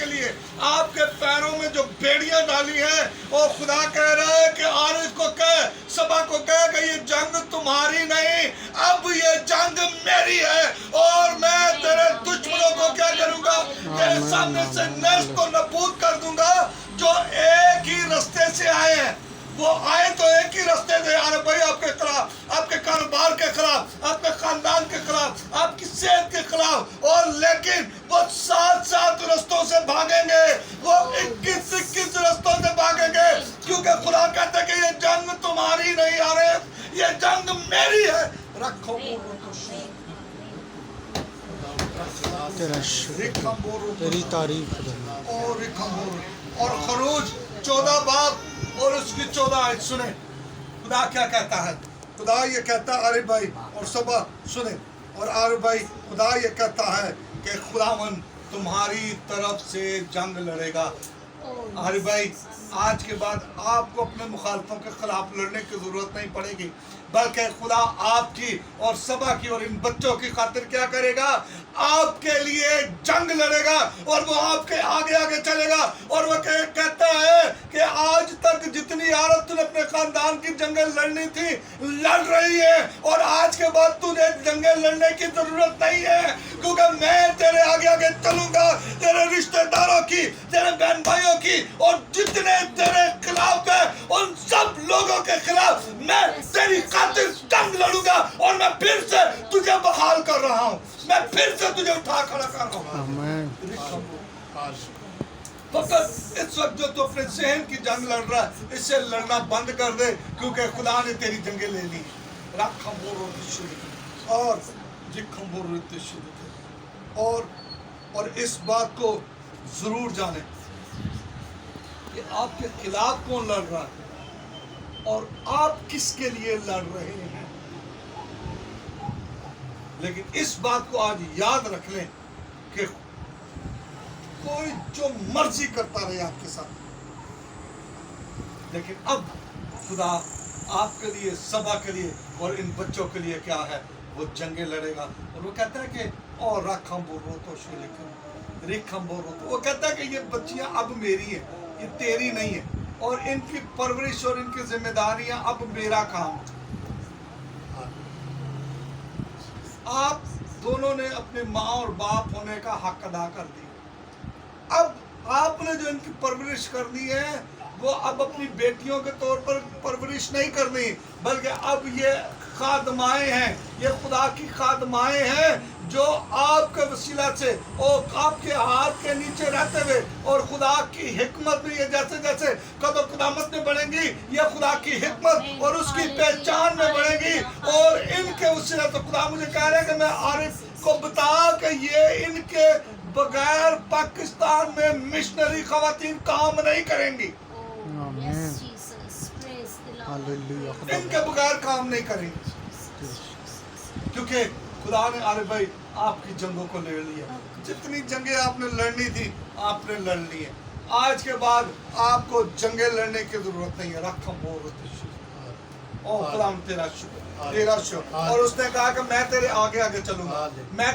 کے لیے آپ کے پیروں میں جو بیڑیاں ڈالی ہیں، اور خدا کہہ رہا ہے کہ عارف کو کہہ، سبا کو کہہ کہ یہ جنگ تمہاری نہیں، اب یہ جنگ میری ہے، اور میں تیرے دشمنوں کو کیا کروں گا؟ تیرے سامنے سے نیست کو نابود کر دوں گا۔ جو ایک ہی رستے سے آئے ہیں، وہ آئے تو ایک ہی رستے سے، یار بھائی آپ کے خلاف، آپ کے کاروبار کے خلاف، آپ کے خاندان کے خلاف، آپ کی صحت کے خلاف، اور لیکن وہ 7 رستوں سے بھاگیں گے، وہ 21 رستوں سے بھاگیں گے، کیونکہ خدا کہتا ہے کہ یہ جنگ تمہاری نہیں، عارف یہ جنگ میری ہے۔ رکھو تیرا شکر، تیری تعریف اور خروج 14 باب اور اس کی 14 آیت سنیں، خدا کیا کہتا ہے؟ خدا یہ کہتا ہے، عارف بھائی اور صبح سنیں، اور عارف بھائی خدا یہ کہتا ہے کہ خداوند تمہاری طرف سے جنگ لڑے گا۔ عارف بھائی آج کے بعد آپ کو اپنے مخالفوں کے خلاف لڑنے کی ضرورت نہیں پڑے گی، بلکہ خدا آپ کی اور سبا کی اور ان بچوں کی خاطر کیا کرے گا؟ آپ کے لیے جنگ لڑے گا، اور وہ آپ کے آگے آگے چلے گا، اور وہ کہتا ہے کہ آج تک جتنی عورت نے اپنے خاندان کی جنگیں لڑنی تھی لڑ رہی ہے، اور آج کے بعد تجھے جنگیں لڑنے کی ضرورت نہیں ہے، کیونکہ میں تیرے آگے آگے چلوں گا، تیرے رشتہ داروں کی، تیرے بہن بھائیوں کی، اور جتنے تیرے خلاف ہیں ان سب لوگوں کے خلاف میں تیری خاطر جنگ لڑوں گا، اور میں پھر سے تجھے بحال کر رہا ہوں، میں پھر سے تجھے اٹھا کھڑا کر رہا ہوں۔ آمین۔ فقط اس وقت جو تو اپنے ذہن کی جنگ لڑ رہا ہے، اس سے لڑنا بند کر دے، کیونکہ خدا نے تیری جنگیں لے لی۔ اور اس بات کو ضرور جانیں کہ آپ کے خلاف کون لڑ رہا ہے اور آپ کس کے لیے لڑ رہے ہیں، لیکن اس بات کو آج یاد رکھ لیں کہ کوئی جو مرضی کرتا رہے آپ کے ساتھ، لیکن اب خدا آپ کے لیے، سبا کے لیے اور ان بچوں کے لیے کیا ہے؟ وہ جنگیں لڑے گا، اور وہ کہتا ہے کہ اور وہ کہتا ہے کہ یہ بچیاں اب میری ہیں، یہ تیری نہیں ہیں، اور ان کی پرورش اور ان کی ذمہ داریاں اب میرا کام ہے۔ آپ دونوں نے اپنے ماں اور باپ ہونے کا حق ادا کر دیا، اب آپ نے جو ان کی پرورش کرنی ہے وہ اب اپنی بیٹیوں کے طور پر پرورش نہیں کرنی، بلکہ اب یہ خادمائیں ہیں، یہ خدا کی خادمائیں ہیں جو آپ کے وسیلہ سے اور آپ کے ہاتھ کے نیچے رہتے ہوئے، اور خدا کی حکمت میں یہ جیسے جیسے قدر قدامت میں بڑھیں گی، یہ خدا کی حکمت اور اس کی پہچان میں بڑھیں گی، اور ان کے وسیلہ سے خدا مجھے کہہ رہا ہے کہ میں عارف کو بتا کہ یہ ان کے بغیر پاکستان میں مشنری خواتین کام نہیں کریں گی، ان کے بغیر کام نہیں کریں گے، کیونکہ خدا نے عارف بھائی آپ کی جنگوں کو لڑ لیا، جتنی جنگیں آپ نے لڑنی تھی آپ نے لڑ لی ہیں، آج کے بعد آپ کو جنگیں لڑنے کی ضرورت نہیں ہے۔ خدا تیرا شکر، تیرا شکر، اور اس نے کہا کہ میں تیرے آگے آگے چلوں گا، میں